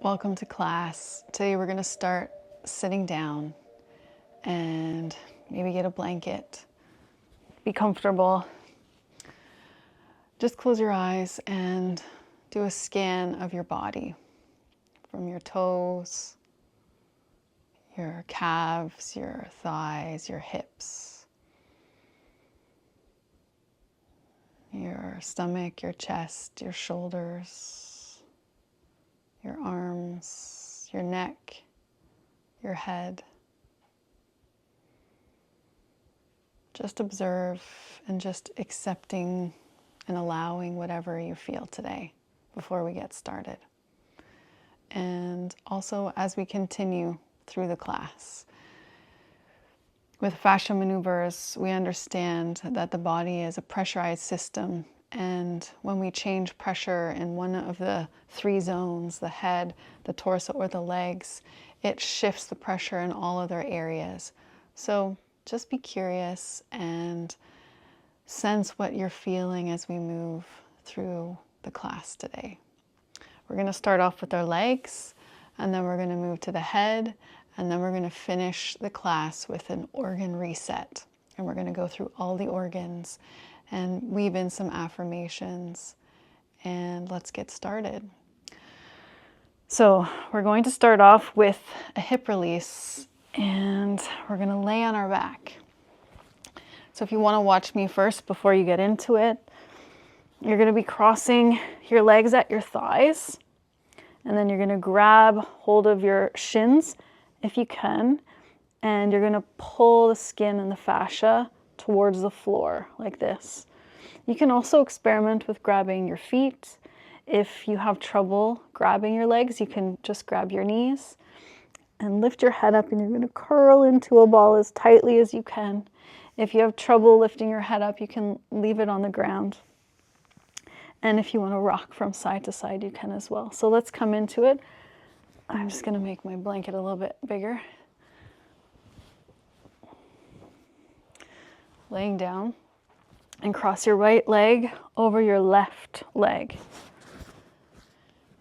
Welcome to class. Today we're going to start sitting down and maybe get a blanket. Be comfortable. Just close your eyes and do a scan of your body from your toes, your calves, your thighs, your hips, your stomach, your chest, your shoulders, your arms, your neck, your head. Just observe and just accepting and allowing whatever you feel today before we get started. And also as we continue through the class. With fascial maneuvers, we understand that the body is a pressurized system, and when we change pressure in one of the three zones, the head, the torso, or the legs, it shifts the pressure in all other areas. So just be curious and sense what you're feeling as we move through the class today. We're going to start off with our legs, and then we're going to move to the head, and then we're going to finish the class with an organ reset. And we're going to go through all the organs and weave in some affirmations. And let's get started. So we're going to start off with a hip release, and we're going to lay on our back. So if you want to watch me first before you get into it, you're going to be crossing your legs at your thighs, and then you're going to grab hold of your shins if you can, and you're going to pull the skin and the fascia towards the floor like this. You can also experiment with grabbing your feet. If you have trouble grabbing your legs, you can just grab your knees and lift your head up, and you're going to curl into a ball as tightly as you can. If you have trouble lifting your head up, you can leave it on the ground. And if you want to rock from side to side, you can as well. So let's come into it. I'm just going to make my blanket a little bit bigger. Laying down, and cross your right leg over your left leg.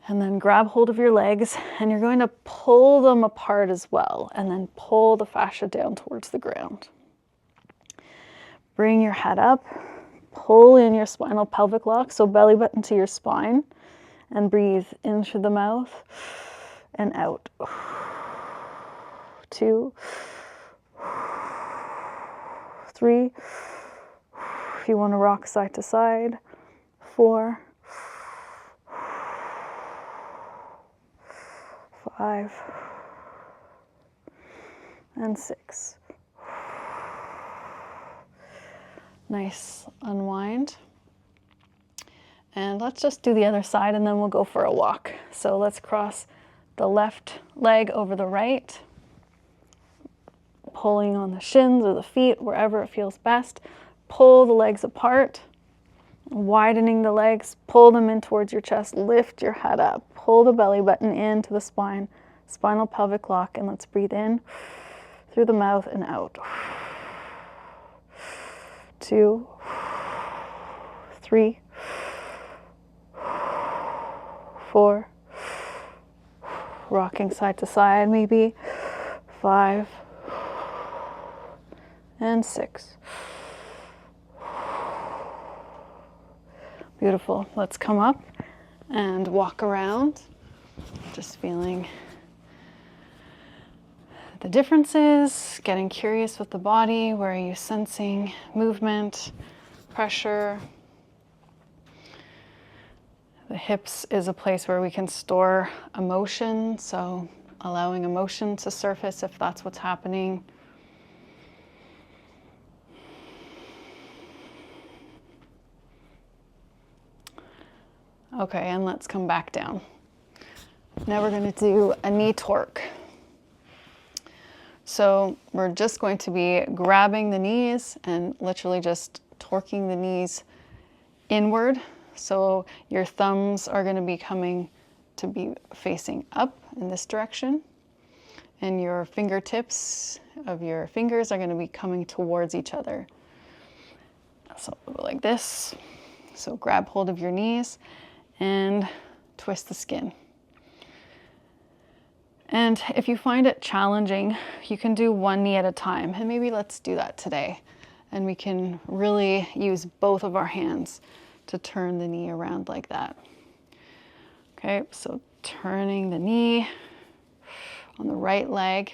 And then grab hold of your legs, and you're going to pull them apart as well, and then pull the fascia down towards the ground. Bring your head up, pull in your spinal pelvic lock, so belly button to your spine, and breathe in through the mouth and out. 2, 3. If you want to rock side to side. 4, 5, and 6. Nice unwind. And let's just do the other side, and then we'll go for a walk. So let's cross the left leg over the right, pulling on the shins or the feet, wherever it feels best. Pull the legs apart, widening the legs, pull them in towards your chest, lift your head up, pull the belly button into the spine, spinal pelvic lock, and let's breathe in through the mouth and out. 2, 3, 4, rocking side to side maybe, 5, and 6. Beautiful. Let's come up and walk around, just feeling the differences, getting curious with the body. Where are you sensing movement, pressure? The hips is a place where we can store emotion, so allowing emotion to surface if that's what's happening. Okay, and let's come back down. Now we're going to do a knee torque. So we're just going to be grabbing the knees and literally just torquing the knees inward. So your thumbs are going to be coming to be facing up in this direction, and your fingertips of your fingers are going to be coming towards each other. So we'll go like this. So grab hold of your knees and twist the skin. And if you find it challenging, you can do one knee at a time. And maybe let's do that today. And we can really use both of our hands to turn the knee around like that. Okay, so turning the knee on the right leg.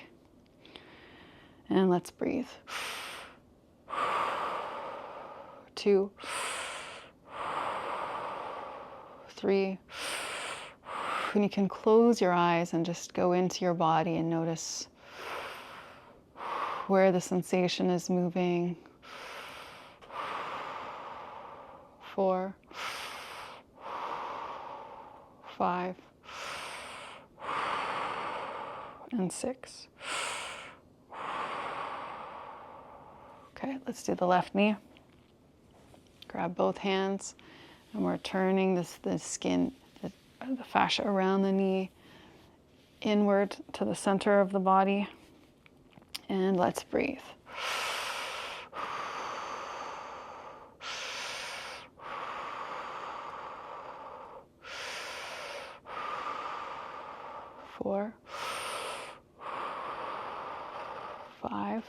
And let's breathe. 2, 3. And you can close your eyes and just go into your body and notice where the sensation is moving. 4, 5, and 6. Okay, let's do the left knee. Grab both hands, and we're turning the skin, the fascia around the knee inward to the center of the body. And let's breathe. 4, 5,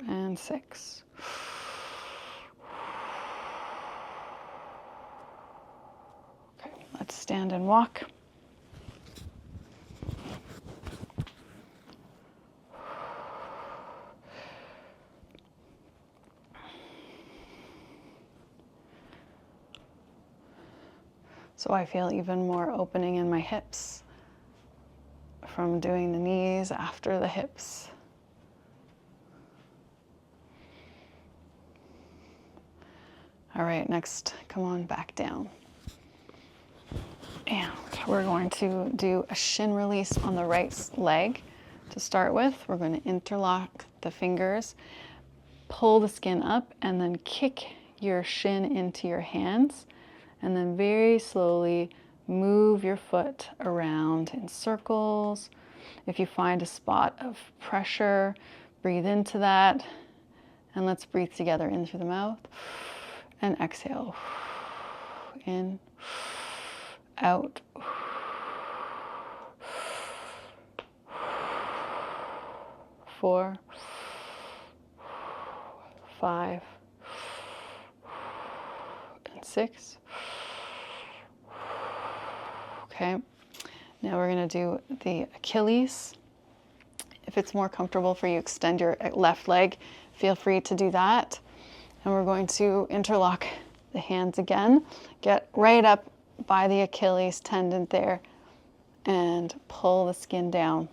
and 6. Okay, let's stand and walk. So I feel even more opening in my hips from doing the knees after the hips. All right, next, come on back down. And we're going to do a shin release on the right leg to start with. We're going to interlock the fingers, pull the skin up, and then kick your shin into your hands. And then very slowly move your foot around in circles. If you find a spot of pressure, breathe into that. And let's breathe together in through the mouth. And exhale. In, out. 4, 5, and 6. Okay, now we're going to do the Achilles. If it's more comfortable for you, extend your left leg. Feel free to do that. And we're going to interlock the hands again. Get right up by the Achilles tendon there and pull the skin down.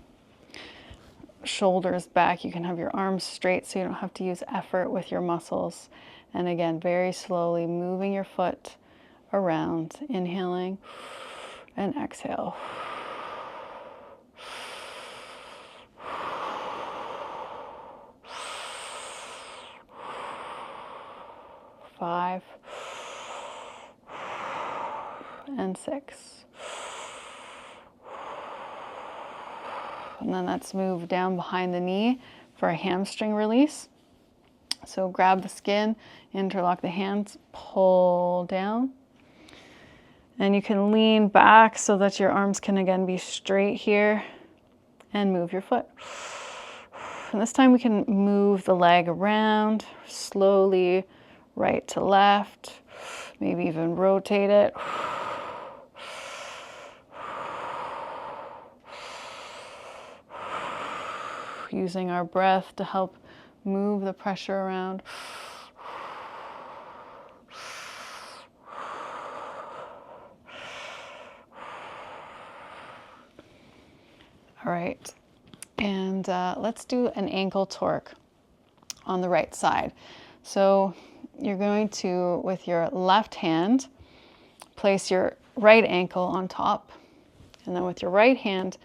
Shoulders back. You can have your arms straight so you don't have to use effort with your muscles. And again, very slowly moving your foot around. Inhaling and exhale. 5 and 6. And then let's move down behind the knee for a hamstring release. So grab the skin, interlock the hands, pull down. And you can lean back so that your arms can again be straight here and move your foot. And this time we can move the leg around slowly, right to left, maybe even rotate it. Using our breath to help move the pressure around. All right, and let's do an ankle torque on the right side. So you're going to, with your left hand, place your right ankle on top, and then with your right hand,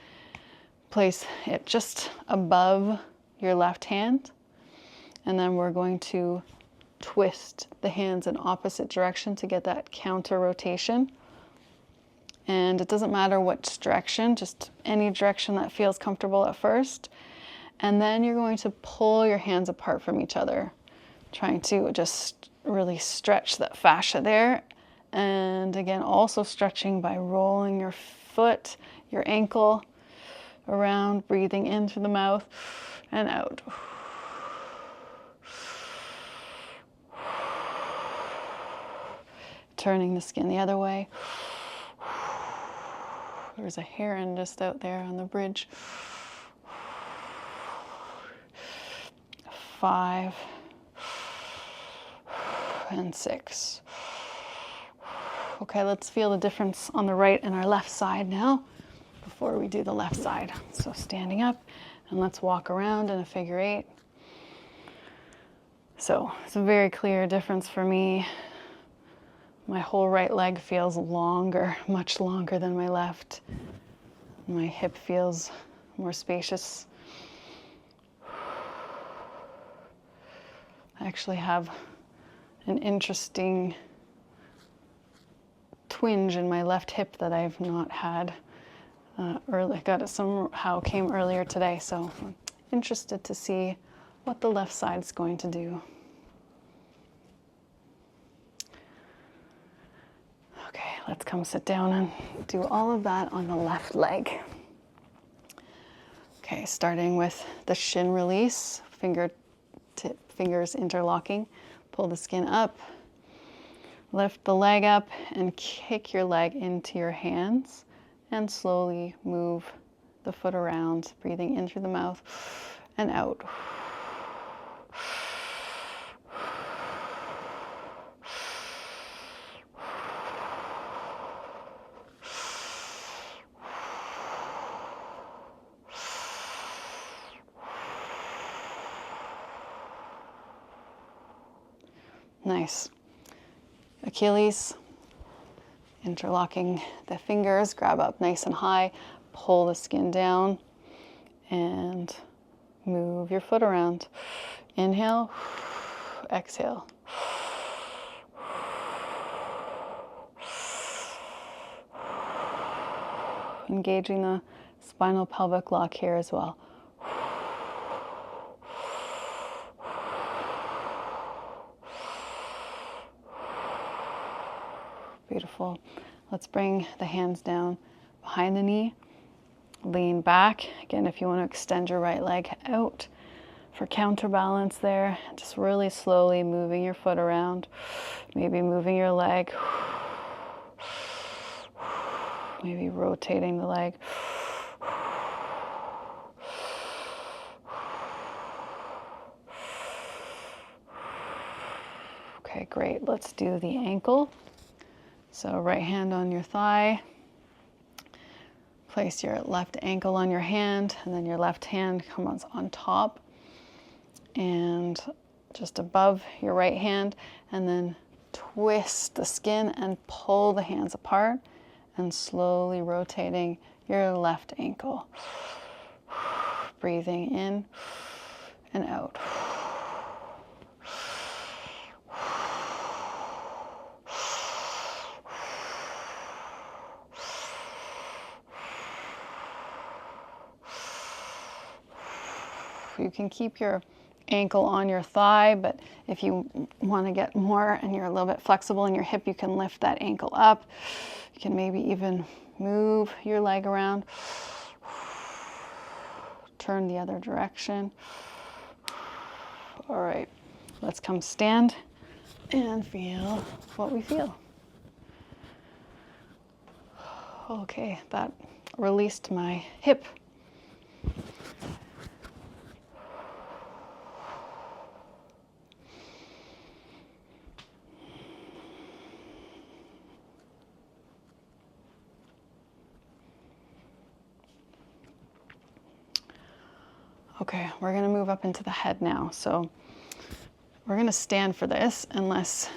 place it just above your left hand, and then we're going to twist the hands in opposite direction to get that counter rotation. And it doesn't matter which direction, just any direction that feels comfortable at first. And then you're going to pull your hands apart from each other, trying to just really stretch that fascia there And again, also stretching by rolling your foot, your ankle around, breathing in through the mouth and out. Turning the skin the other way. There's a heron just out there on the bridge. 5 and 6. Okay, let's feel the difference on the right and our left side now before we do the left side. So standing up, and let's walk around in a figure 8. So it's a very clear difference for me. My whole right leg feels longer, much longer than my left. My hip feels more spacious. I actually have an interesting twinge in my left hip that I've not had early. Got it somehow came earlier today, so I'm interested to see what the left side's going to do. Okay, let's come sit down and do all of that on the left leg. Okay, starting with the shin release, fingers interlocking. Pull the skin up, lift the leg up, and kick your leg into your hands, and slowly move the foot around, breathing in through the mouth and out. Nice. Achilles, interlocking the fingers, grab up nice and high, pull the skin down, and move your foot around. Inhale, exhale. Engaging the spinal pelvic lock here as well. Beautiful. Let's bring the hands down behind the knee. Lean back. Again, if you want to extend your right leg out for counterbalance there, just really slowly moving your foot around, maybe moving your leg, maybe rotating the leg. Okay, great. Let's do the ankle. So right hand on your thigh, place your left ankle on your hand, and then your left hand comes on top and just above your right hand, and then twist the skin and pull the hands apart, and slowly rotating your left ankle. Breathing in and out. You can keep your ankle on your thigh, but if you want to get more and you're a little bit flexible in your hip, you can lift that ankle up. You can maybe even move your leg around. Turn the other direction. All right, let's come stand and feel what we feel. Okay, that released my hip. Okay, we're gonna move up into the head now. So we're gonna stand for this unless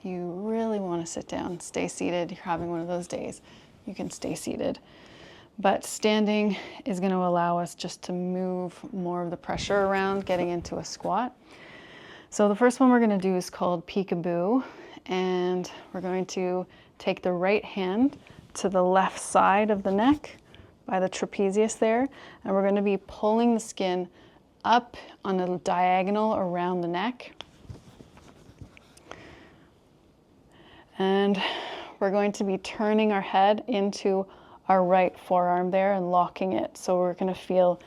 you really wanna sit down, stay seated. You're having one of those days, you can stay seated. But standing is gonna allow us just to move more of the pressure around, getting into a squat. So the first one we're gonna do is called peekaboo. And we're going to take the right hand to the left side of the neck, by the trapezius there, and we're going to be pulling the skin up on a diagonal around the neck. And we're going to be turning our head into our right forearm there and locking it. So we're going to feel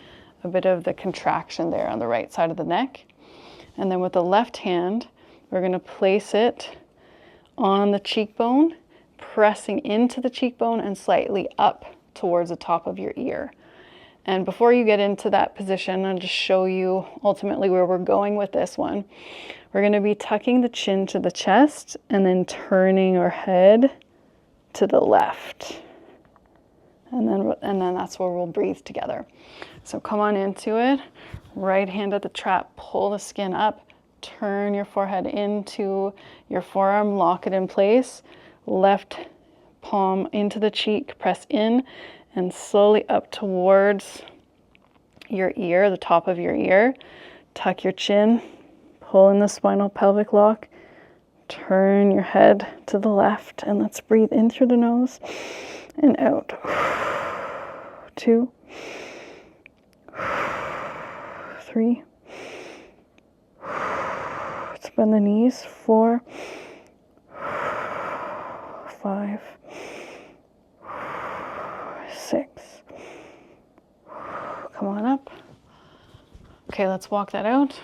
a bit of the contraction there on the right side of the neck. And then with the left hand, we're going to place it on the cheekbone, pressing into the cheekbone and slightly up towards the top of your ear. And before you get into that position, I'll just show you ultimately where we're going with this one. We're going to be tucking the chin to the chest and then turning our head to the left. And then that's where we'll breathe together. So come on into it. Right hand at the trap, pull the skin up, turn your forehead into your forearm, lock it in place. Left palm into the cheek, press in and slowly up towards your ear, the top of your ear. Tuck your chin, pull in the spinal pelvic lock, turn your head to the left, and let's breathe in through the nose and out. 2, 3. Let's bend the knees. 4, 5, 6. Come on up. Okay, let's walk that out.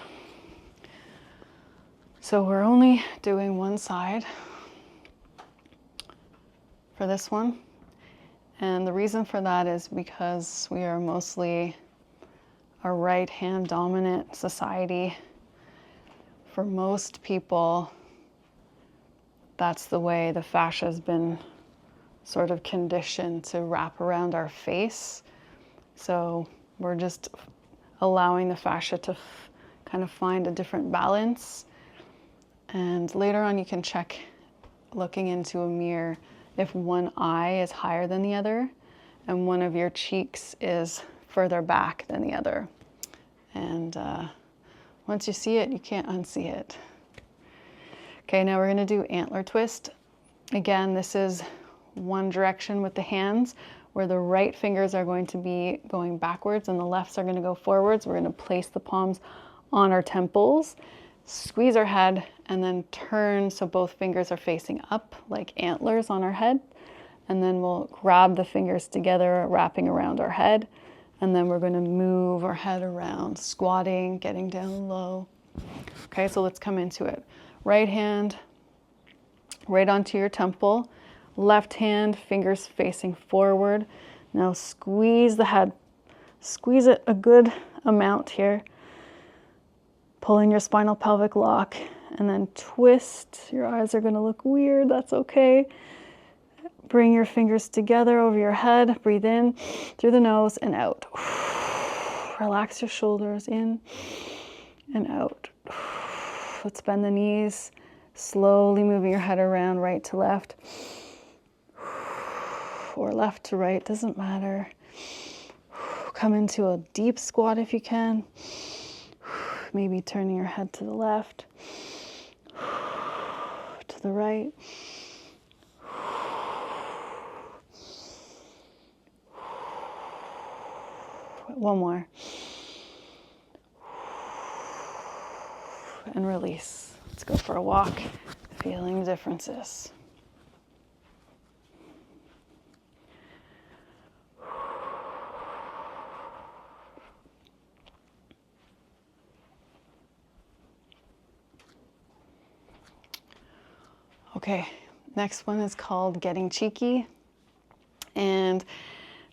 So we're only doing one side for this one. And the reason for that is because we are mostly a right hand dominant society. For most people, that's the way the fascia has been sort of conditioned to wrap around our face. So we're just allowing the fascia to kind of find a different balance. And later on you can check, looking into a mirror, if one eye is higher than the other and one of your cheeks is further back than the other. And once you see it, you can't unsee it. Okay, now we're going to do antler twist. Again, this is one direction with the hands, where the right fingers are going to be going backwards and the lefts are going to go forwards. We're going to place the palms on our temples, squeeze our head, and then turn so both fingers are facing up like antlers on our head. And then we'll grab the fingers together, wrapping around our head. And then we're going to move our head around, squatting, getting down low. Okay, so let's come into it. Right hand right onto your temple. Left hand, fingers facing forward. Now squeeze the head. Squeeze it a good amount here. Pulling your spinal pelvic lock and then twist. Your eyes are going to look weird. That's okay. Bring your fingers together over your head. Breathe in through the nose and out. Relax your shoulders in and out. Let's bend the knees. Slowly moving your head around right to left. Or left to right, doesn't matter. Come into a deep squat if you can. Maybe turning your head to the left, to the right. One more. And release. Let's go for a walk, feeling differences. Okay, next one is called Getting Cheeky. And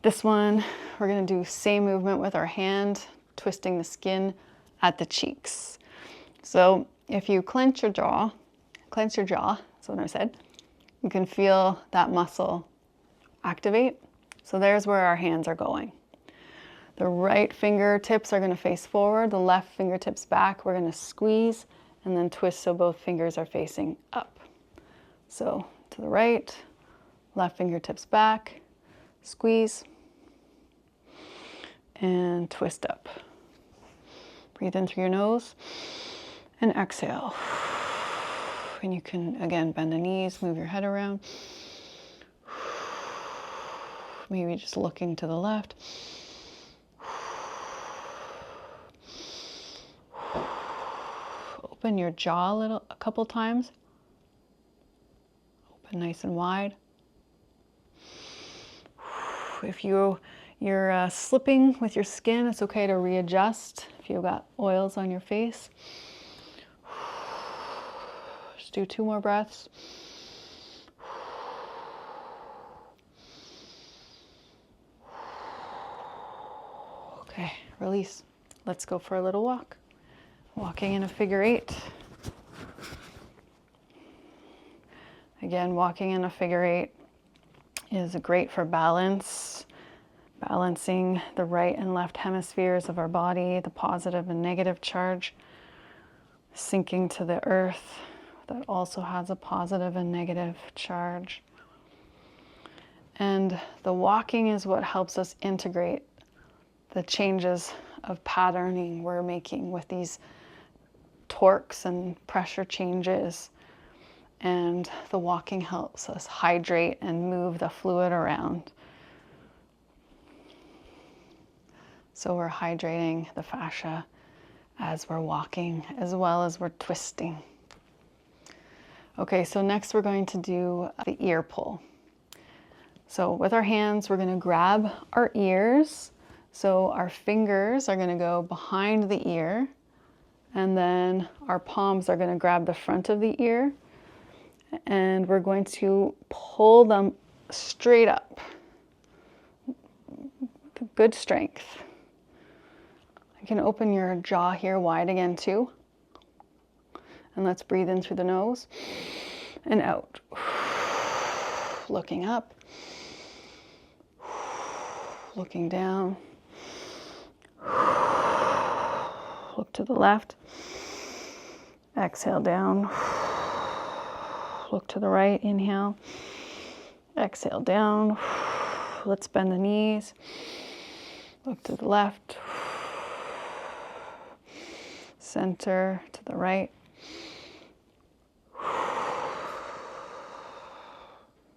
this one, we're gonna do same movement with our hand, twisting the skin at the cheeks. So if you clench your jaw, that's what I said, you can feel that muscle activate. So there's where our hands are going. The right fingertips are gonna face forward, the left fingertips back. We're gonna squeeze and then twist so both fingers are facing up. So to the right, left fingertips back, squeeze, and twist up. Breathe in through your nose and exhale. And you can, again, bend the knees, move your head around. Maybe just looking to the left. Open your jaw a couple times. Open nice and wide. If you're slipping with your skin, it's okay to readjust. If you've got oils on your face, just do 2 more breaths. Okay, release. Let's go for a little walk. Walking in a figure 8. Again, walking in a figure 8 is great for balance, balancing the right and left hemispheres of our body, the positive and negative charge, sinking to the earth that also has a positive and negative charge. And the walking is what helps us integrate the changes of patterning we're making with these torques and pressure changes. And the walking helps us hydrate and move the fluid around. So we're hydrating the fascia as we're walking, as well as we're twisting. Okay, so next we're going to do the ear pull. So with our hands, we're going to grab our ears. So our fingers are going to go behind the ear, and then our palms are going to grab the front of the ear, and we're going to pull them straight up. Good strength. You can open your jaw here wide again too. And let's breathe in through the nose and out. Looking up, looking down. Look to the left. Exhale down. Look to the right. Inhale. Exhale down. Let's bend the knees. Look to the left. Center to the right.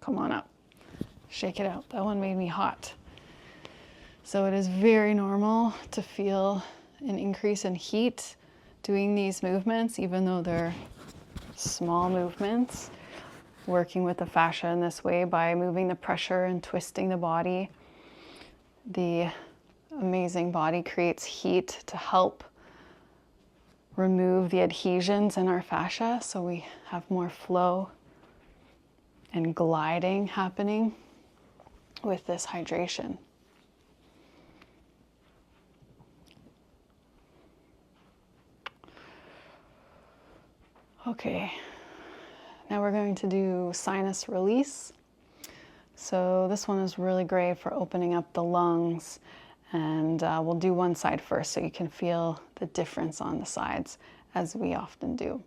Come on up. Shake it out. That one made me hot. So it is very normal to feel an increase in heat doing these movements, even though they're small movements. Working with the fascia in this way by moving the pressure and twisting the body. The amazing body creates heat to help remove the adhesions in our fascia so we have more flow and gliding happening with this hydration. Okay, now we're going to do sinus release. So this one is really great for opening up the lungs, and we'll do one side first so you can feel the difference on the sides, as we often do.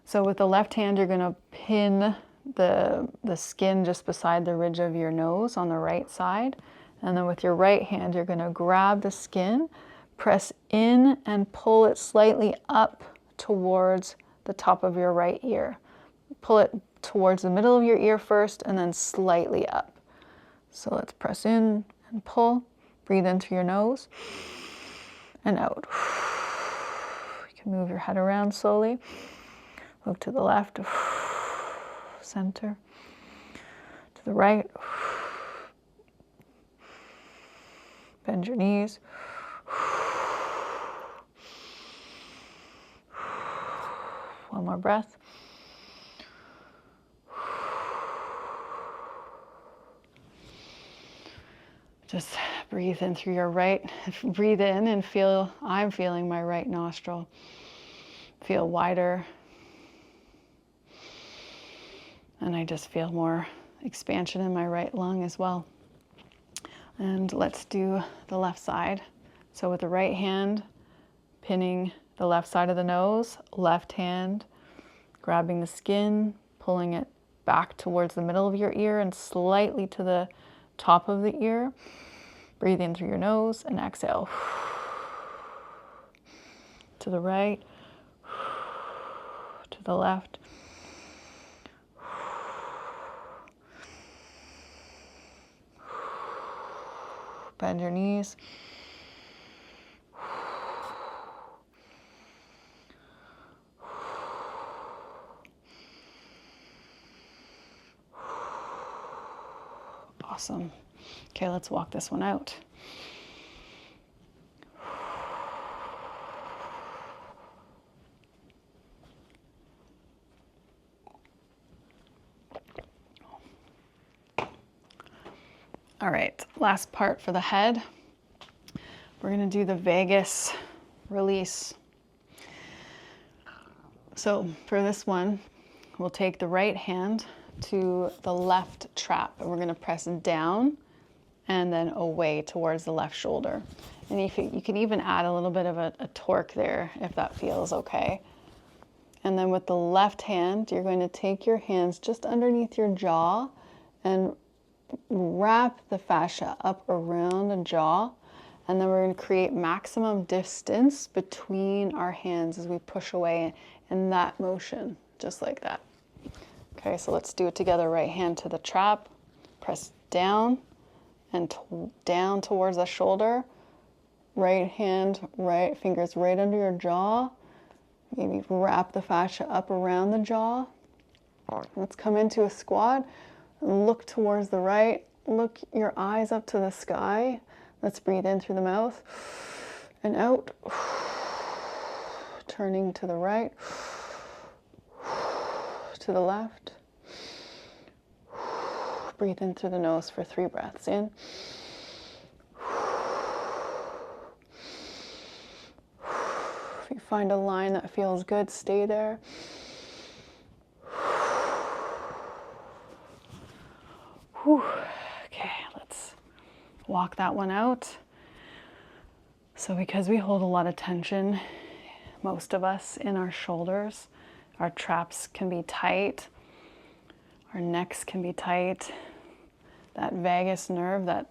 So with the left hand, you're going to pin the skin just beside the ridge of your nose on the right side, and then with your right hand, you're going to grab the skin, press in and pull it slightly up towards the top of your right ear. Pull it towards the middle of your ear first and then slightly up. So let's press in and pull. Breathe in through your nose and out. You can move your head around slowly. Look to the left, center, to the right. Bend your knees. One more breath. Just breathe in through your right. Breathe in and feel, I'm feeling my right nostril feel wider. And I just feel more expansion in my right lung as well. And let's do the left side. So with the right hand, pinning the left side of the nose, left hand, grabbing the skin, pulling it back towards the middle of your ear and slightly to the top of the ear. Breathe in through your nose and exhale. To the right, to the left. Bend your knees. Awesome. Okay, let's walk this one out. All right, last part for the head. We're gonna do the vagus release. So for this one, we'll take the right hand to the left trap and we're gonna press down and then away towards the left shoulder. And if you can even add a little bit of a torque there if that feels okay. And then with the left hand, you're going to take your hands just underneath your jaw and wrap the fascia up around the jaw. And then we're going to create maximum distance between our hands as we push away in that motion, just like that. Okay, so let's do it together. Right hand to the trap, press down and down towards the shoulder. Right hand, right fingers right under your jaw. Maybe wrap the fascia up around the jaw. Let's come into a squat. Look towards the right. Look your eyes up to the sky. Let's breathe in through the mouth and out. Turning to the right, to the left. Breathe in through the nose for 3 breaths in. If you find a line that feels good, stay there. Okay, let's walk that one out. So because we hold a lot of tension, most of us, in our shoulders, our traps can be tight, our necks can be tight. That vagus nerve that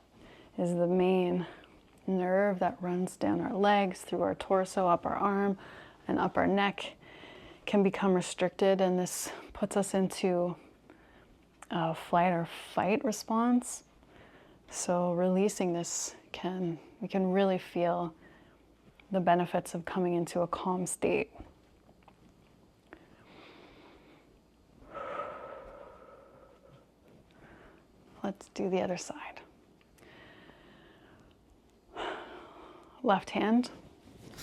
is the main nerve that runs down our legs, through our torso, up our arm, and up our neck can become restricted, and this puts us into a flight or fight response. So releasing this we can really feel the benefits of coming into a calm state. Let's do the other side. Left hand,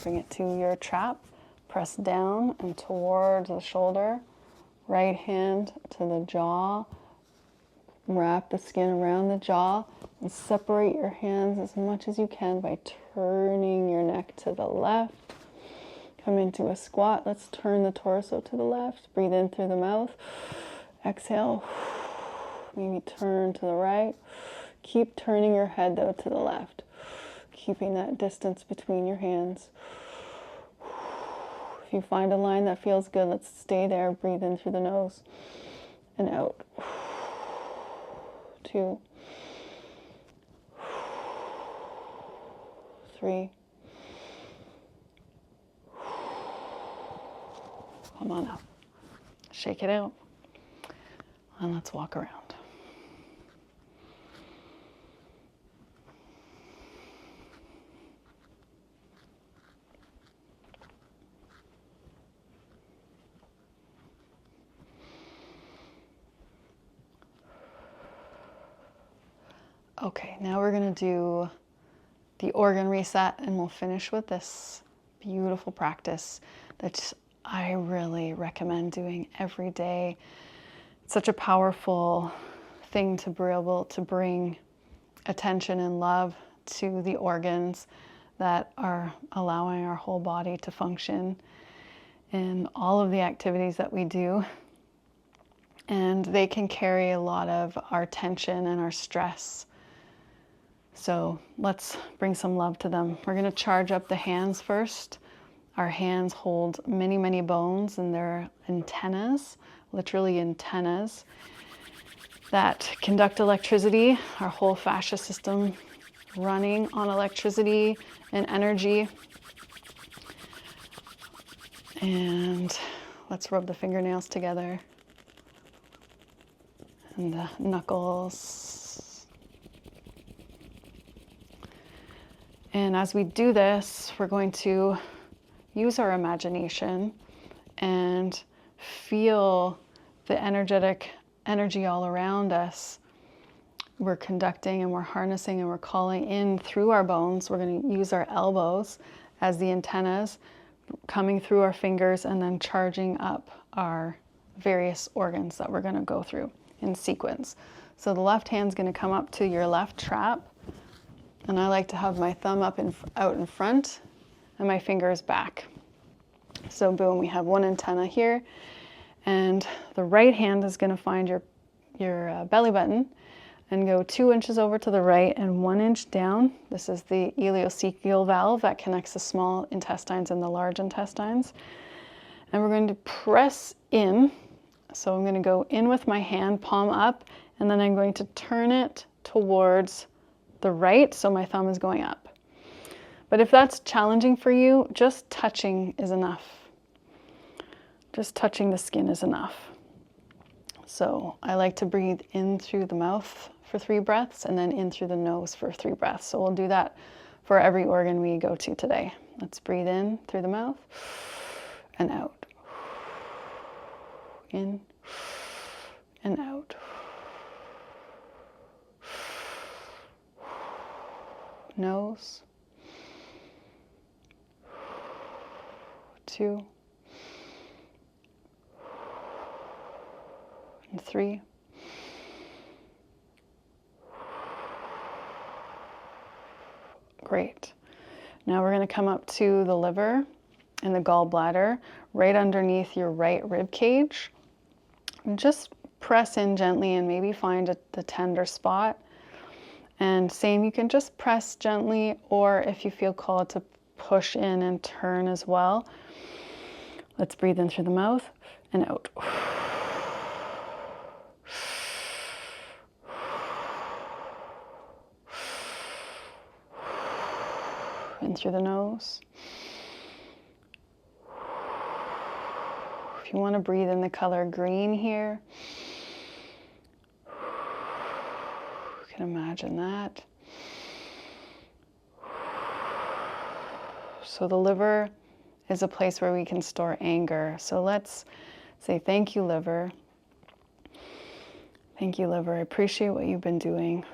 bring it to your trap, press down and towards the shoulder. Right hand to the jaw, wrap the skin around the jaw and separate your hands as much as you can by turning your neck to the left. Come into a squat. Let's turn the torso to the left. Breathe in through the mouth. Exhale. Maybe turn to the right. Keep turning your head though to the left, keeping that distance between your hands. If you find a line that feels good, let's stay there. Breathe in through the nose and out. 2, 3. Come on up. Shake it out. And let's walk around. Okay, now we're going to do the organ reset, and we'll finish with this beautiful practice that I really recommend doing every day. It's such a powerful thing to be able to bring attention and love to the organs that are allowing our whole body to function in all of the activities that we do. And they can carry a lot of our tension and our stress. So let's bring some love to them. We're going to charge up the hands first. Our hands hold many, many bones, and they're antennas, literally antennas, that conduct electricity. Our whole fascia system running on electricity and energy. And let's rub the fingernails together and the knuckles. And as we do this, we're going to use our imagination and feel the energy all around us we're conducting and we're harnessing and we're calling in through our bones. We're going to use our elbows as the antennas, coming through our fingers and then charging up our various organs that we're going to go through in sequence. So the left hand's going to come up to your left trap, and I like to have my thumb up out in front and my fingers back. So boom, we have one antenna here, and the right hand is going to find your belly button and go 2 inches over to the right and 1 inch down. This is the ileocecal valve that connects the small intestines and the large intestines. And we're going to press in. So I'm going to go in with my hand, palm up, and then I'm going to turn it towards the right, so my thumb is going up. But if that's challenging for you, just touching is enough. Just touching the skin is enough. So I like to breathe in through the mouth for 3 breaths and then in through the nose for 3 breaths. So we'll do that for every organ we go to today. Let's breathe in through the mouth and out. In and out. Nose. 2 and 3. Great. Now we're going to come up to the liver and the gallbladder, right underneath your right rib cage. And just press in gently and maybe find the tender spot. And same, you can just press gently, or if you feel called to push in and turn as well. Let's breathe in through the mouth and out. In through the nose. If you want to breathe in the color green here, you can imagine that. So the liver is a place where we can store anger. So let's say, thank you, liver. Thank you, liver. I appreciate what you've been doing.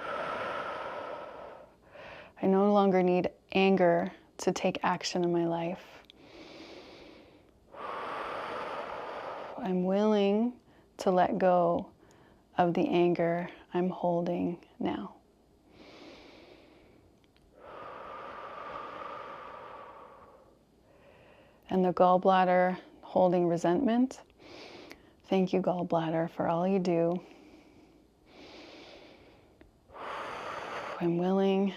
I no longer need anger to take action in my life. I'm willing to let go of the anger I'm holding now. And the gallbladder holding resentment. Thank you, gallbladder, for all you do. I'm willing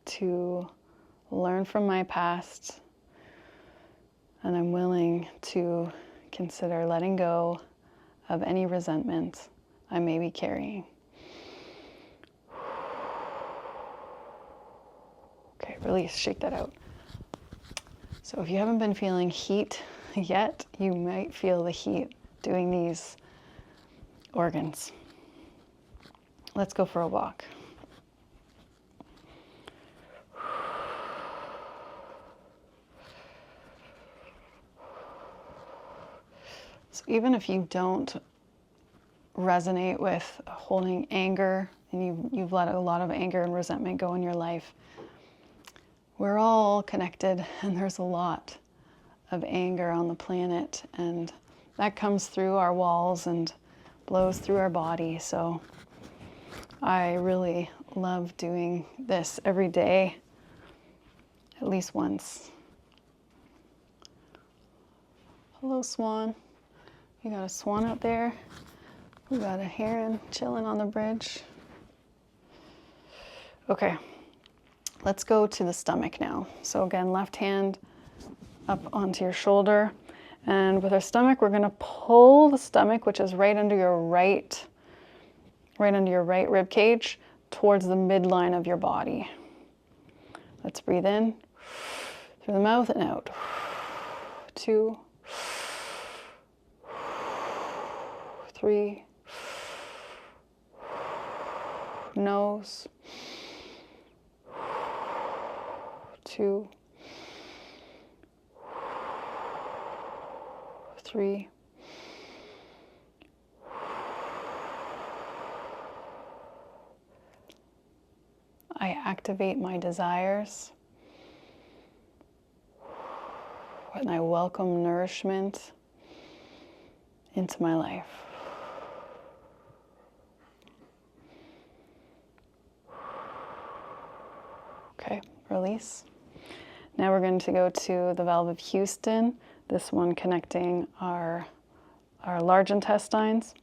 to learn from my past, and I'm willing to consider letting go of any resentment I may be carrying. Okay, release, shake that out. So if you haven't been feeling heat yet, you might feel the heat doing these organs. Let's go for a walk. So even if you don't resonate with holding anger and you've let a lot of anger and resentment go in your life, we're all connected and there's a lot of anger on the planet, and that comes through our walls and blows through our body. So I really love doing this every day, at least once. Hello, swan. You got a swan out there. We got a heron chilling on the bridge. Okay, let's go to the stomach now. So again, left hand up onto your shoulder. And with our stomach, we're gonna pull the stomach, which is right under your right rib cage, towards the midline of your body. Let's breathe in through the mouth and out. 2, 3, nose, 2, 3, I activate my desires. And I welcome nourishment into my life. Okay, release. Now we're going to go to the valve of Houston, this one connecting our large intestines.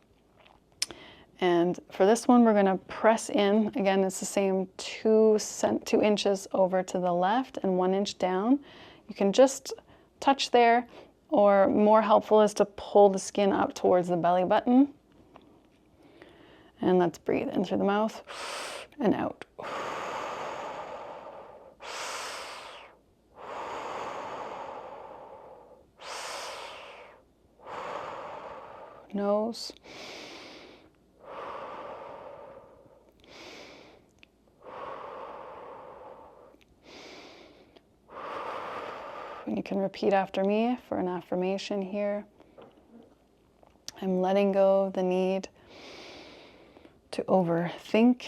And for this one, we're going to press in. Again, it's the same 2 inches over to the left and 1 inch down. You can just touch there, or more helpful is to pull the skin up towards the belly button. And let's breathe in through the mouth and out. Nose. And you can repeat after me for an affirmation here. I'm letting go of the need to overthink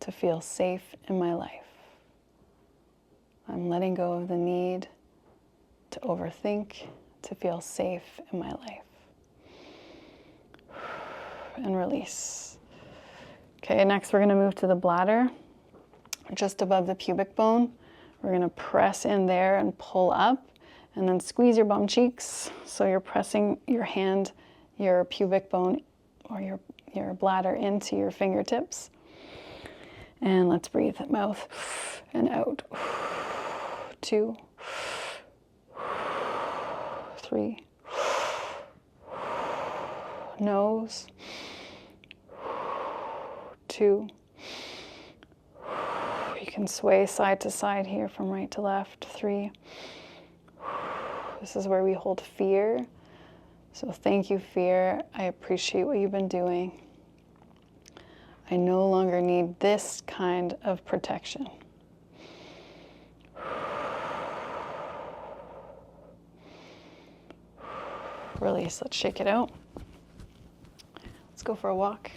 to feel safe in my life. I'm letting go of the need to overthink to feel safe in my life. And release. Okay, next we're going to move to the bladder, just above the pubic bone. We're going to press in there and pull up, and then squeeze your bum cheeks. So you're pressing your hand, your pubic bone, or your bladder into your fingertips. And let's breathe, mouth and out. 2, 3. Nose. 2. You can sway side to side here from right to left. 3. This is where we hold fear. So thank you, fear. I appreciate what you've been doing. I no longer need this kind of protection. Release. Let's shake it out. Let's go for a walk.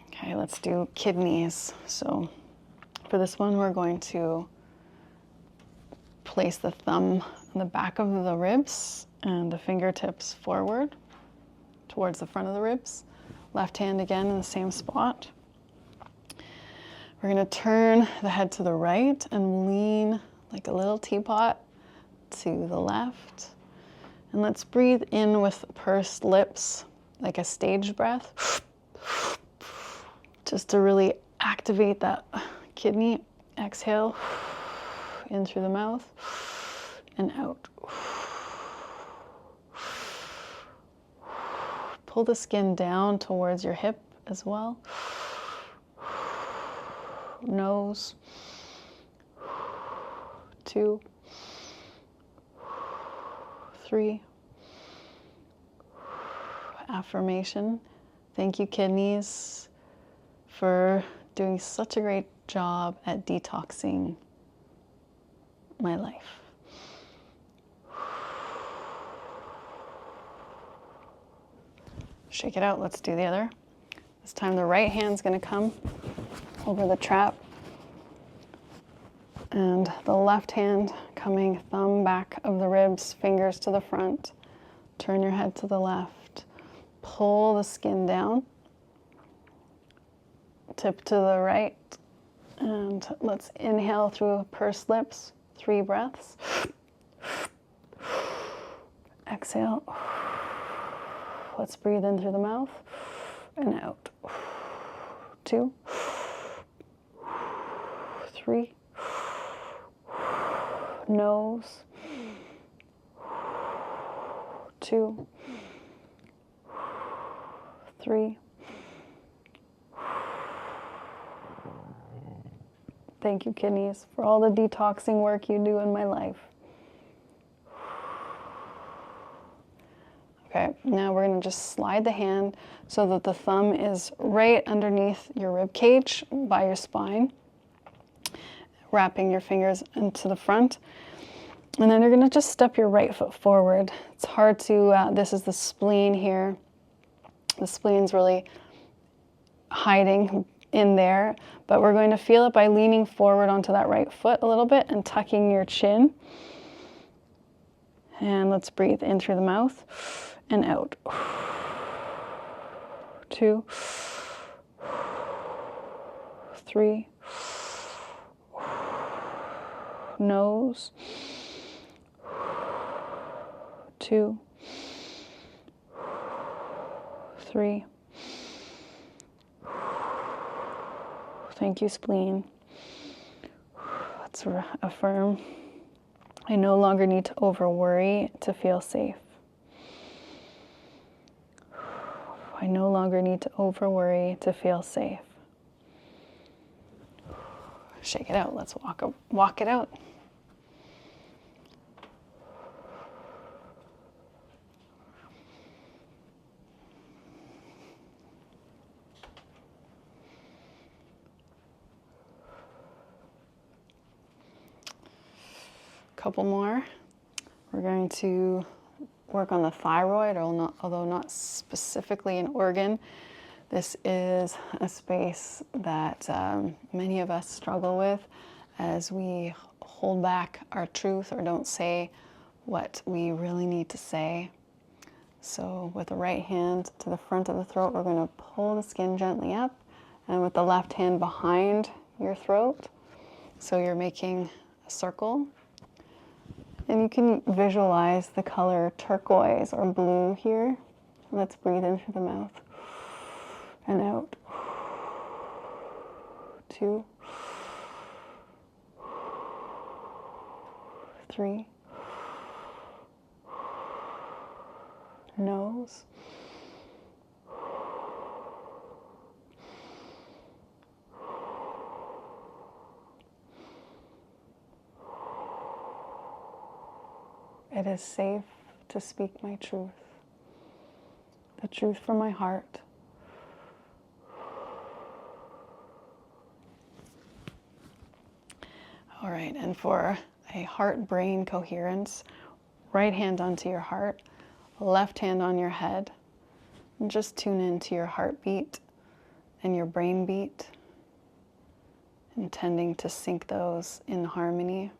Okay, let's do kidneys. So for this one, we're going to place the thumb on the back of the ribs and the fingertips forward towards the front of the ribs. Left hand again in the same spot. We're going to turn the head to the right and lean like a little teapot to the left. And let's breathe in with pursed lips, like a stage breath, just to really activate that kidney. Exhale, in through the mouth and out. Pull the skin down towards your hip as well. Nose. 2, 3. Affirmation. Thank you, kidneys, for doing such a great job at detoxing my life. Shake it out. Let's do the other. This time the right hand's going to come over the trap, and the left hand coming thumb back of the ribs, fingers to the front. Turn your head to the left. Pull the skin down. Tip to the right. And let's inhale through pursed lips. 3 breaths. Exhale. Let's breathe in through the mouth and out. 2, 3. Nose. 2, 3. Thank you, kidneys, for all the detoxing work you do in my life. Okay, now we're going to just slide the hand so that the thumb is right underneath your rib cage by your spine. wrapping your fingers into the front. And then you're going to just step your right foot forward. It's hard to, this is the spleen here. The spleen's really hiding in there, but we're going to feel it by leaning forward onto that right foot a little bit and tucking your chin. And let's breathe in through the mouth and out. 2, 3, nose, 2, 3. Thank you, spleen. Let's affirm. I no longer need to over-worry to feel safe. I no longer need to over-worry to feel safe. Shake it out. Let's walk it out. Couple more. We're going to work on the thyroid, although not specifically an organ. This is a space that many of us struggle with as we hold back our truth or don't say what we really need to say. So with the right hand to the front of the throat, we're going to pull the skin gently up, and with the left hand behind your throat, so you're making a circle. And you can visualize the color turquoise or blue here. Let's breathe in through the mouth and out. 2, 3. Nose. 'It is safe to speak my truth, the truth from my heart. All right, and for a heart-brain coherence, right hand onto your heart, left hand on your head, and just tune into your heartbeat and your brain beat, intending to sync those in harmony.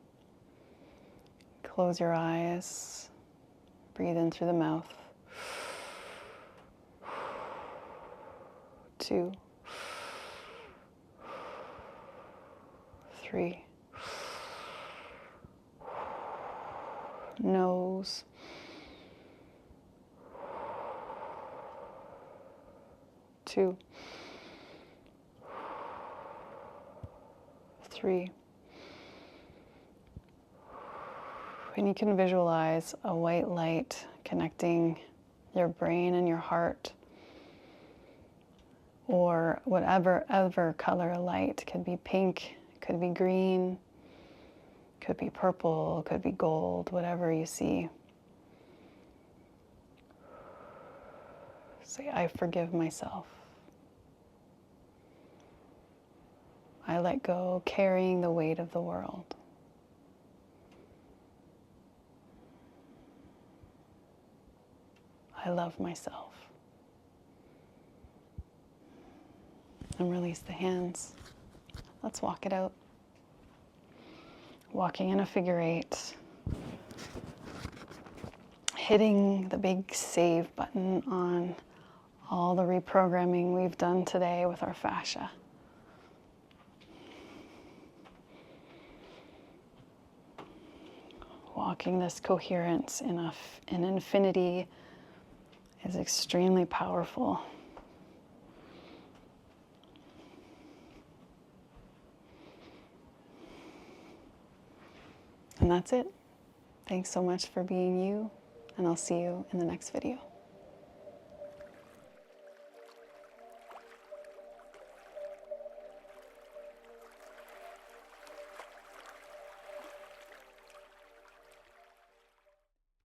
Close your eyes, breathe in through the mouth. 2, 3. Nose. 2, 3. And you can visualize a white light connecting your brain and your heart, or whatever other color light. Could be pink, could be green, could be purple, could be gold, whatever you see. Say, I forgive myself. I let go, carrying the weight of the world. I love myself. And release the hands. Let's walk it out. Walking in a figure 8. Hitting the big save button on all the reprogramming we've done today with our fascia. Walking this coherence in an infinity is extremely powerful. And that's it. Thanks so much for being you, and I'll see you in the next video.